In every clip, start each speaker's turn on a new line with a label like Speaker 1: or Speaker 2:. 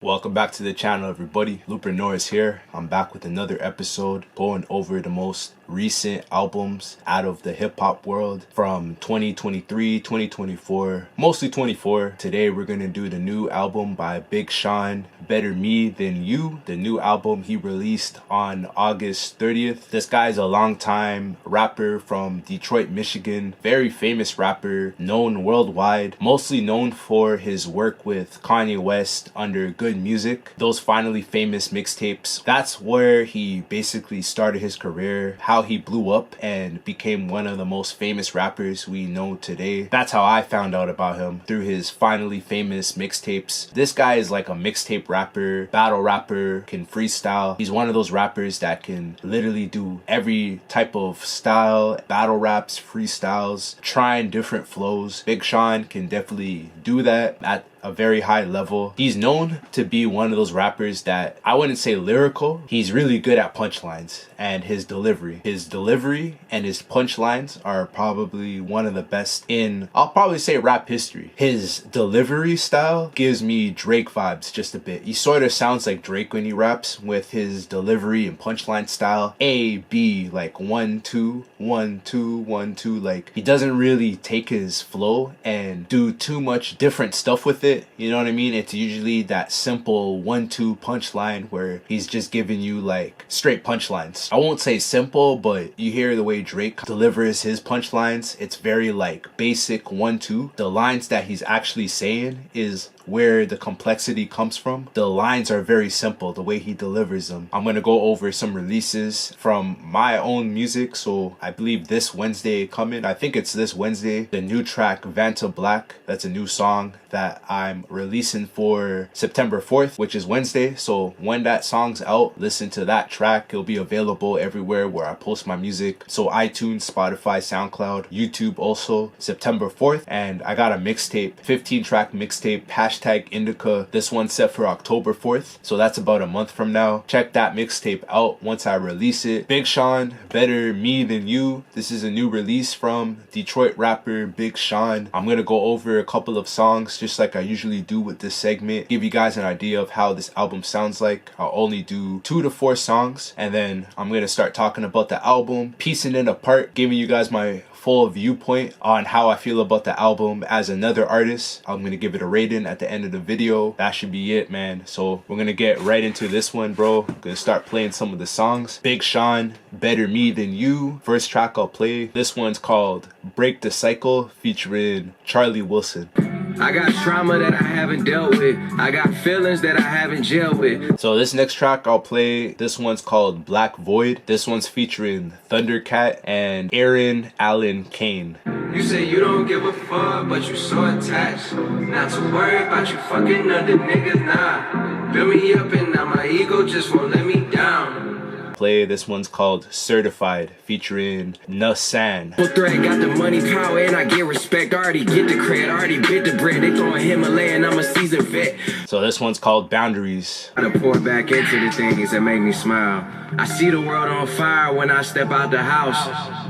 Speaker 1: Welcome back to the channel, everybody. Looper Norris here. I'm back with another episode going over the most recent albums out of the hip-hop world from 2023, 2024, mostly 24. Today we're gonna do the new album by Big Sean, Better Me Than You, the new album he released on August 30th. This guy's a longtime rapper from Detroit, Michigan, very famous rapper, known worldwide, mostly known for his work with Kanye West under Good Music, those finally famous mixtapes. That's where he basically started his career, how he blew up and became one of the most famous rappers we know today. That's how I found out about him, through his finally famous mixtapes. This guy is like a mixtape rapper, battle rapper, can freestyle. He's one of those rappers that can literally do every type of style, battle raps, freestyles, trying different flows. Big Sean can definitely do that at a very high level. He's known to be one of those rappers that I wouldn't say lyrical. He's really good at punchlines and his delivery. His delivery and his punchlines are probably one of the best in, I'll probably say, rap history. His delivery style gives me Drake vibes just a bit. He sort of sounds like Drake when he raps with his delivery and punchline style. A, B, like 1, 2, 1, 2, 1, 2. Like, he doesn't really take his flow and do too much different stuff with it. You know what I mean? It's usually that simple 1-2 punchline where he's just giving you like straight punchlines. I won't say simple, but you hear the way Drake delivers his punchlines. It's very like basic 1-2. The lines that he's actually saying is where the complexity comes from. The lines are very simple, the way he delivers them. I'm gonna go over some releases from my own music. So I believe this Wednesday coming, I think it's this Wednesday, the new track Vanta Black. That's a new song that I'm releasing for September 4th, which is Wednesday. So when that song's out, listen to that track. It'll be available everywhere where I post my music. So iTunes, Spotify, SoundCloud, YouTube also, September 4th. And I got a mixtape, 15-track mixtape, #INDICA. This one's set for October 4th. So that's about a month from now. Check that mixtape out once I release it. Big Sean, Better Me Than You. This is a new release from Detroit rapper Big Sean. I'm gonna go over a couple of songs just like I usually do with this segment. Give you guys an idea of how this album sounds like. I'll only do 2 to 4 songs and then I'm gonna start talking about the album, piecing it apart, giving you guys my full viewpoint on how I feel about the album as another artist. I'm gonna give it a rating at the end of the video. That should be it, man. So we're gonna get right into this one, bro. I'm gonna start playing some of the songs. Big Sean, Better Me Than You. First track I'll play. This one's called Break the Cycle, featuring Charlie Wilson.
Speaker 2: I got trauma that I haven't dealt with. I got feelings that I haven't jailed with.
Speaker 1: So this next track I'll play, this one's called Black Void. This one's featuring Thundercat and Aaron Allen Kane.
Speaker 2: You say you don't give a fuck, but you so attached. Not to worry about you fucking other niggas, nah. Build me up and now my ego just won't let me down.
Speaker 1: Play. This one's called Certified, featuring Nasan.
Speaker 2: Threat got the money, power, and I get respect. Already get the credit, already bit the bread. They throwing Himalayan, I'm a seasoned vet.
Speaker 1: So this one's called Boundaries.
Speaker 2: I pour back into the things that make me smile. I see the world on fire when I step out the house.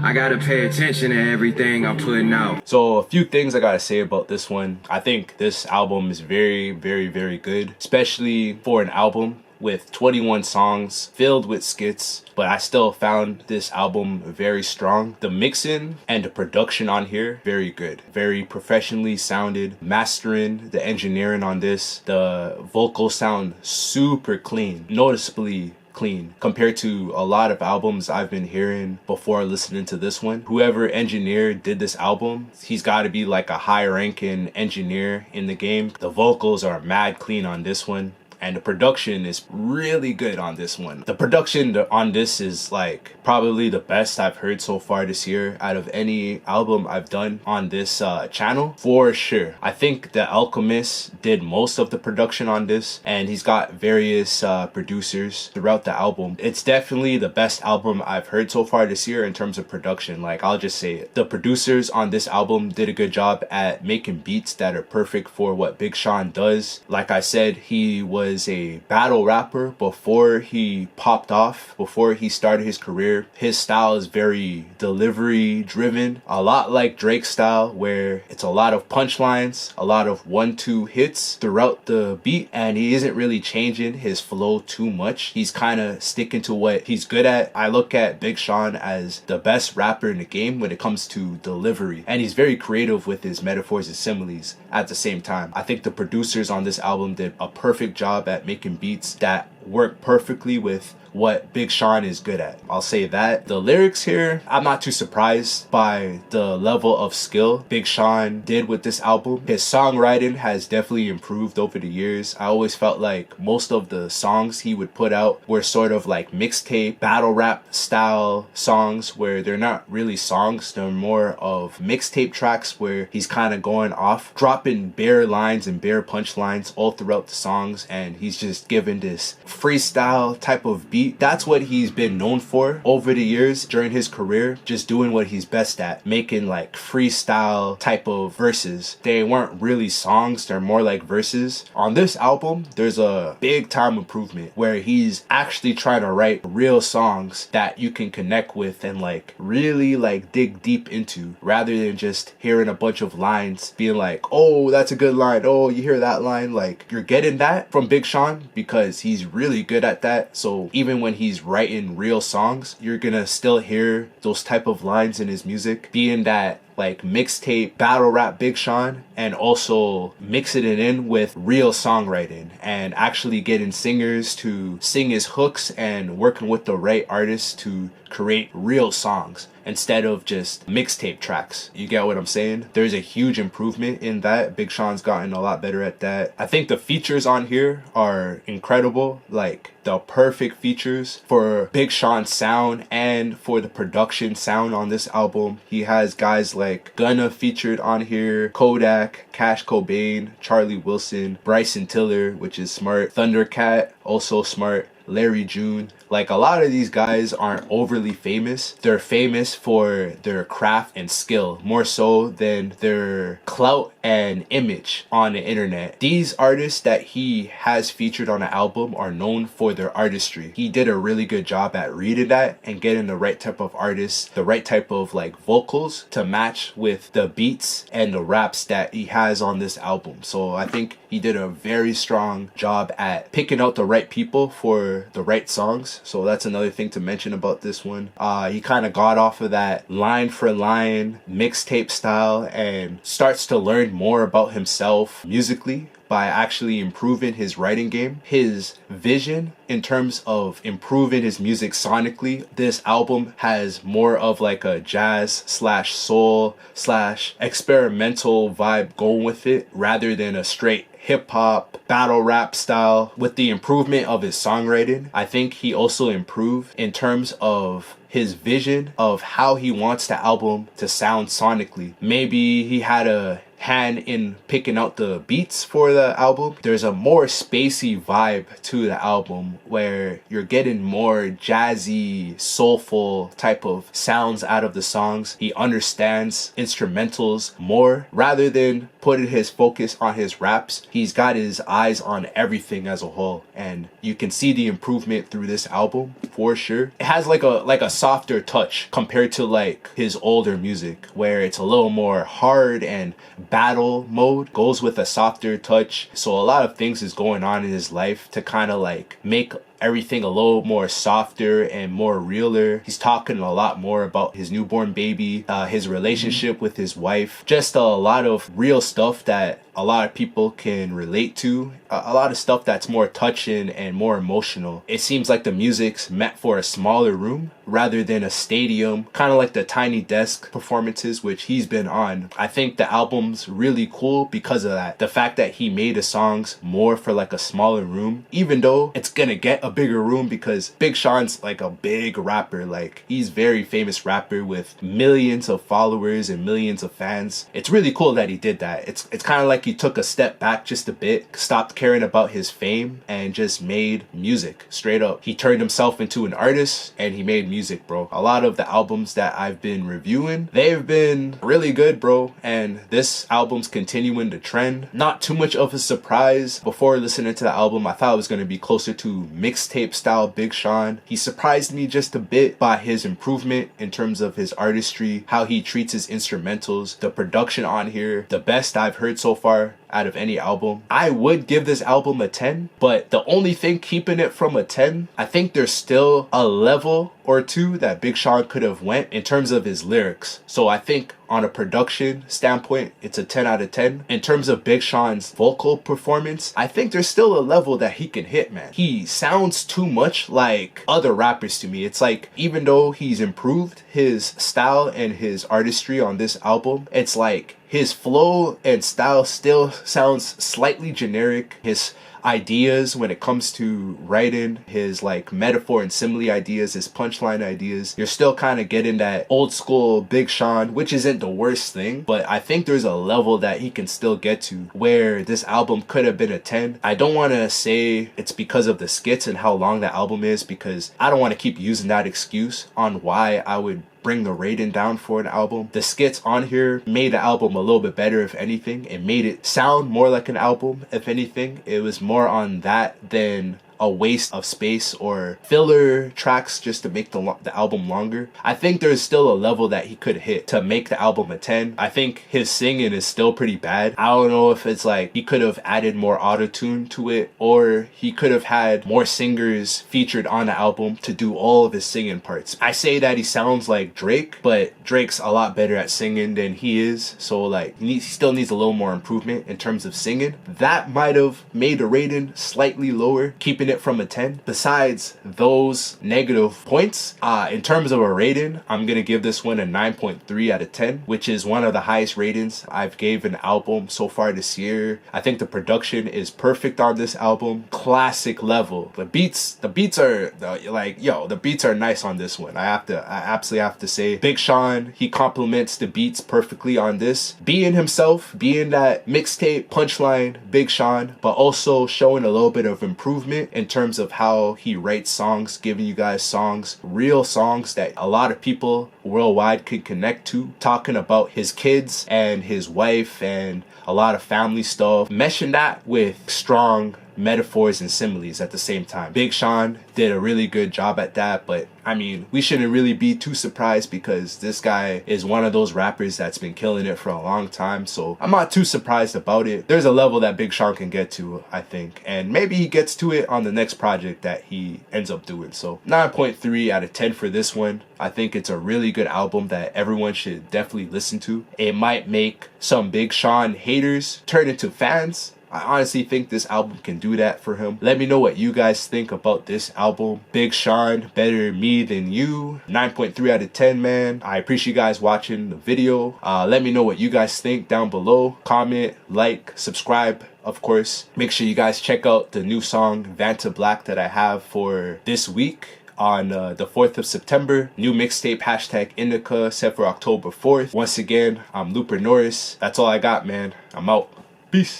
Speaker 2: I gotta pay attention to everything I'm putting out.
Speaker 1: So a few things I gotta say about this one. I think this album is very, very, very good, especially for an album with 21 songs filled with skits, but I still found this album very strong. The mixing and the production on here, very good, very professionally sounded. Mastering, the engineering on this, the vocals sound super clean, noticeably clean compared to a lot of albums I've been hearing before listening to this one. Whoever engineered did this album, he's got to be like a high ranking engineer in the game. The vocals are mad clean on this one. And the production is really good on this one. The production on this is like probably the best I've heard so far this year out of any album I've done on this channel, for sure. I think The Alchemist did most of the production on this, and he's got various producers throughout the album. It's definitely the best album I've heard so far this year in terms of production. Like, I'll just say it. The producers on this album did a good job at making beats that are perfect for what Big Sean does. Like I said, he was was a battle rapper before he popped off, before he started his career. His style is very delivery driven, a lot like Drake's style, where it's a lot of punchlines, a lot of 1-2 hits throughout the beat, and he isn't really changing his flow too much. He's kind of sticking to what he's good at. I look at Big Sean as the best rapper in the game when it comes to delivery, and he's very creative with his metaphors and similes at the same time. I think the producers on this album did a perfect job at making beats that work perfectly with what Big Sean is good at. I'll say that. The lyrics here, I'm not too surprised by the level of skill Big Sean did with this album. His songwriting has definitely improved over the years. I always felt like most of the songs he would put out were sort of like mixtape, battle rap style songs where they're not really songs, they're more of mixtape tracks where he's kind of going off, dropping bare lines and bare punchlines all throughout the songs, and he's just giving this freestyle type of beat. That's what he's been known for over the years during his career, just doing what he's best at, making like freestyle type of verses. They weren't really songs, they're more like verses. On this album, there's a big time improvement where he's actually trying to write real songs that you can connect with and like really like dig deep into, rather than just hearing a bunch of lines being like, oh, that's a good line, oh, you hear that line. Like, you're getting that from Big Sean because he's really good at that. So even when he's writing real songs, you're gonna still hear those type of lines in his music, being that like mixtape battle rap Big Sean, and also mixing it in with real songwriting and actually getting singers to sing his hooks and working with the right artists to create real songs instead of just mixtape tracks. You get what I'm saying? There's a huge improvement in that. Big Sean's gotten a lot better at that. I think the features on here are incredible, like the perfect features for Big Sean's sound and for the production sound on this album. He has guys like Gunna featured on here, Kodak, Cash Cobain, Charlie Wilson, Bryson Tiller, which is smart, Thundercat, also smart, Larry June. Like, a lot of these guys aren't overly famous. They're famous for their craft and skill more so than their clout and image on the internet. These artists that he has featured on the album are known for their artistry. He did a really good job at reading that and getting the right type of artists, the right type of like vocals to match with the beats and the raps that he has on this album. So I think he did a very strong job at picking out the right people for the right songs. So that's another thing to mention about this one. He kind of got off of that line for line mixtape style and starts to learn more about himself musically by actually improving his writing game. His vision in terms of improving his music sonically, this album has more of like a jazz slash soul slash experimental vibe going with it, rather than a straight hip-hop battle rap style. With the improvement of his songwriting, I think he also improved in terms of his vision of how he wants the album to sound sonically. Maybe he had a hand in picking out the beats for the album. There's a more spacey vibe to the album where you're getting more jazzy, soulful type of sounds out of the songs. He understands instrumentals more rather than putting his focus on his raps. He's got his eyes on everything as a whole, and you can see the improvement through this album for sure. It has like a softer touch compared to like his older music, where it's a little more hard and battle mode goes with a softer touch. So a lot of things is going on in his life to kind of like make everything a little more softer and more realer. He's talking a lot more about his newborn baby, his relationship with his wife, just a lot of real stuff that a lot of people can relate to, a lot of stuff that's more touching and more emotional. It seems like the music's meant for a smaller room rather than a stadium, kind of like the Tiny Desk performances which he's been on. I think the album's really cool because of that. The fact that he made the songs more for like a smaller room, even though it's gonna get a a bigger room because Big Sean's like a big rapper. Like, he's very famous rapper with millions of followers and millions of fans. It's really cool that he did that. It's kind of like he took a step back just a bit, stopped caring about his fame, and just made music straight up. He turned himself into an artist and he made music, bro. A lot of the albums that I've been reviewing, they've been really good, bro, and this album's continuing the trend. Not too much of a surprise. Before listening to the album, I thought it was going to be closer to mixtape style Big Sean. He surprised me just a bit by his improvement in terms of his artistry, how he treats his instrumentals, the production on here, the best I've heard so far out of any album. I would give this album a 10, but the only thing keeping it from a 10, I think there's still a level or two that Big Sean could have went in terms of his lyrics. So I think on a production standpoint, it's a 10 out of 10. In terms of Big Sean's vocal performance, I think there's still a level that he can hit, man. He sounds too much like other rappers to me. It's like, even though he's improved his style and his artistry on this album, it's like his flow and style still sounds slightly generic. His ideas when it comes to writing, his like metaphor and simile ideas, his punchline ideas, you're still kind of getting that old school Big Sean, which isn't the worst thing, but I think there's a level that he can still get to where this album could have been a 10. I don't want to say it's because of the skits and how long the album is, because I don't want to keep using that excuse on why I would bring the rating down for an album. The skits on here made the album a little bit better, if anything. It made it sound more like an album, if anything. It was more on that than a waste of space or filler tracks just to make the album longer. I think there's still a level that he could hit to make the album a 10. I think his singing is still pretty bad. I don't know if it's like he could have added more auto-tune to it, or he could have had more singers featured on the album to do all of his singing parts. I say that he sounds like Drake, but Drake's a lot better at singing than he is, so like he still needs a little more improvement in terms of singing. That might have made the rating slightly lower, keeping it from a 10. Besides those negative points, in terms of a rating, I'm gonna give this one a 9.3 out of 10, which is one of the highest ratings I've gave an album so far this year. I think the production is perfect on this album. Classic level. The beats are the beats are nice on this one. I absolutely have to say, Big Sean, he complements the beats perfectly on this, being himself, being that mixtape punchline Big Sean, but also showing a little bit of improvement in terms of how he writes songs, giving you guys songs, real songs that a lot of people worldwide could connect to, talking about his kids and his wife and a lot of family stuff, meshing that with strong metaphors and similes at the same time. Big Sean did a really good job at that, but I mean, we shouldn't really be too surprised because this guy is one of those rappers that's been killing it for a long time, so I'm not too surprised about it. There's a level that Big Sean can get to, I think, and maybe he gets to it on the next project that he ends up doing. So 9.3 out of 10 for this one. I think it's a really good album that everyone should definitely listen to. It might make some Big Sean haters turn into fans. I honestly think this album can do that for him. Let me know what you guys think about this album. Big Sean, Better Me Than You. 9.3 out of 10, man. I appreciate you guys watching the video. Let me know what you guys think down below. Comment, like, subscribe, of course. Make sure you guys check out the new song, Vanta Black, that I have for this week. On the 4th of September. New mixtape, hashtag INDICA, set for October 4th. Once again, I'm Looper Norris. That's all I got, man. I'm out. Peace.